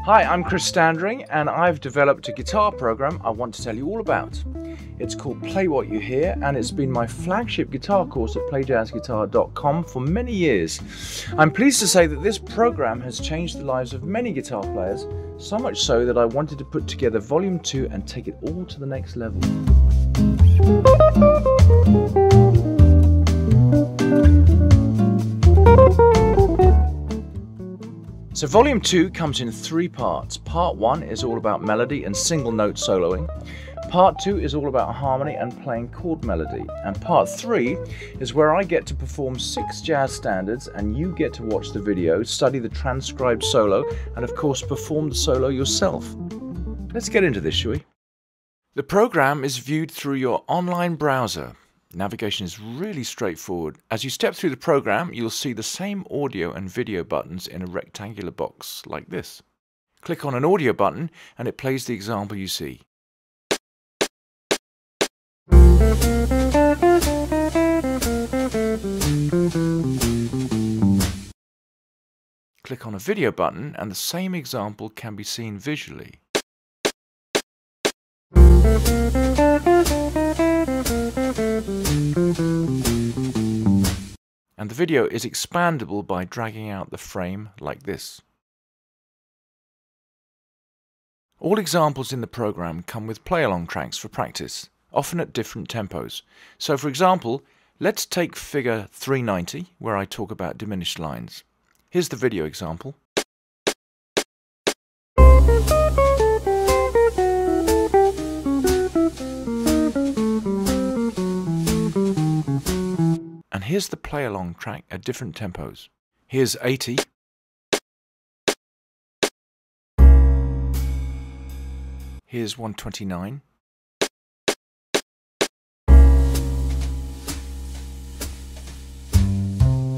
Hi, I'm Chris Standring, and I've developed a guitar program I want to tell you all about. It's called Play What You Hear, and it's been my flagship guitar course at playjazzguitar.com for many years. I'm pleased to say that this program has changed the lives of many guitar players, so much so that I wanted to put together Volume 2 and take it all to the next level. So Volume 2 comes in 3 parts. Part 1 is all about melody and single note soloing. Part 2 is all about harmony and playing chord melody. And Part 3 is where I get to perform 6 jazz standards and you get to watch the video, study the transcribed solo, and of course perform the solo yourself. Let's get into this, shall we? The program is viewed through your online browser. Navigation is really straightforward. As you step through the program, you'll see the same audio and video buttons in a rectangular box like this. Click on an audio button and it plays the example you see. Click on a video button and the same example can be seen visually. And the video is expandable by dragging out the frame like this. All examples in the program come with play-along tracks for practice, often at different tempos. So for example, let's take figure 390, where I talk about diminished lines. Here's the video example. And here's the play-along track at different tempos. Here's 80. Here's 129.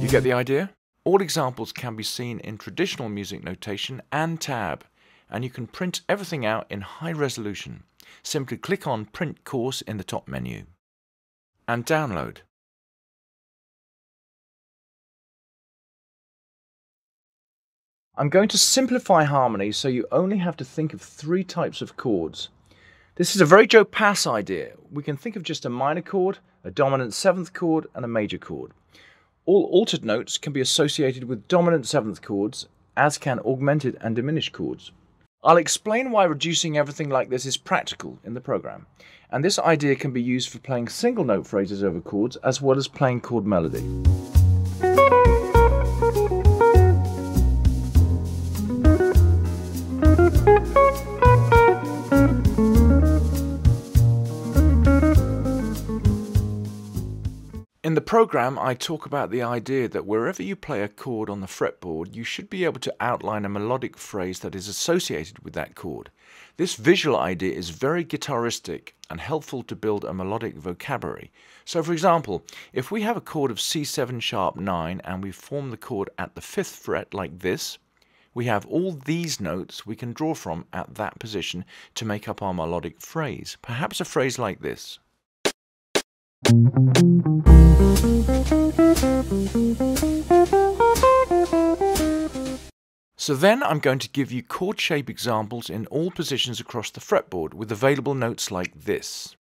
You get the idea? All examples can be seen in traditional music notation and tab, and you can print everything out in high resolution. Simply click on Print Course in the top menu and download. I'm going to simplify harmony so you only have to think of 3 types of chords. This is a very Joe Pass idea. We can think of just a minor chord, a dominant 7th chord, and a major chord. All altered notes can be associated with dominant 7th chords, as can augmented and diminished chords. I'll explain why reducing everything like this is practical in the program, and this idea can be used for playing single note phrases over chords as well as playing chord melody. In the program, I talk about the idea that wherever you play a chord on the fretboard, you should be able to outline a melodic phrase that is associated with that chord. This visual idea is very guitaristic and helpful to build a melodic vocabulary. So for example, if we have a chord of C7 sharp 9 and we form the chord at the 5th fret like this, we have all these notes we can draw from at that position to make up our melodic phrase. Perhaps a phrase like this. So then I'm going to give you chord shape examples in all positions across the fretboard with available notes like this.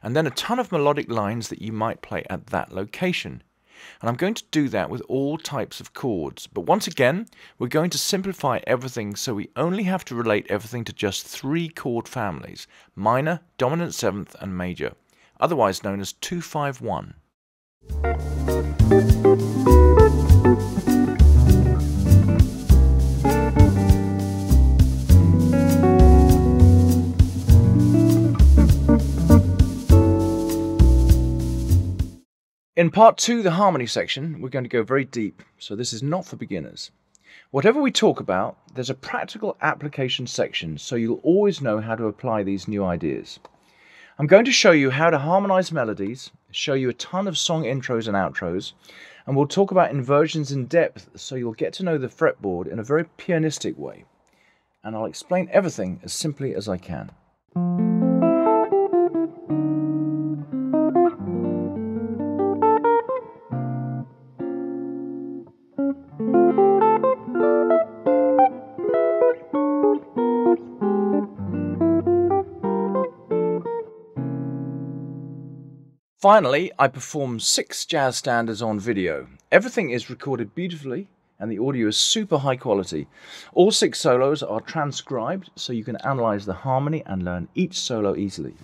And then a ton of melodic lines that you might play at that location. And I'm going to do that with all types of chords. But once again, we're going to simplify everything so we only have to relate everything to just 3 chord families: minor, dominant 7th, and major, otherwise known as 2-5-1. In part 2, the harmony section, we're going to go very deep, so this is not for beginners. Whatever we talk about, there's a practical application section, so you'll always know how to apply these new ideas. I'm going to show you how to harmonize melodies, show you a ton of song intros and outros, and we'll talk about inversions in depth so you'll get to know the fretboard in a very pianistic way. And I'll explain everything as simply as I can. Finally, I perform 6 jazz standards on video. Everything is recorded beautifully and the audio is super high quality. All 6 solos are transcribed so you can analyze the harmony and learn each solo easily.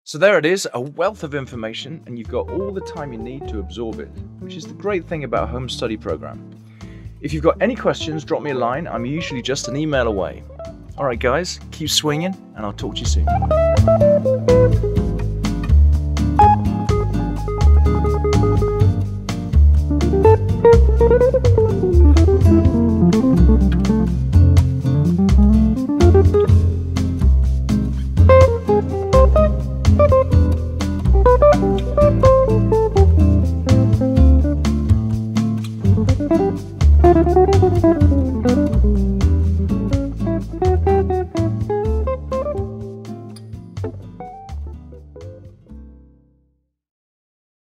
So there it is, a wealth of information, and you've got all the time you need to absorb it, which is the great thing about a home study program. If you've got any questions, drop me a line. I'm usually just an email away. All right, guys, keep swinging, and I'll talk to you soon. Thank you.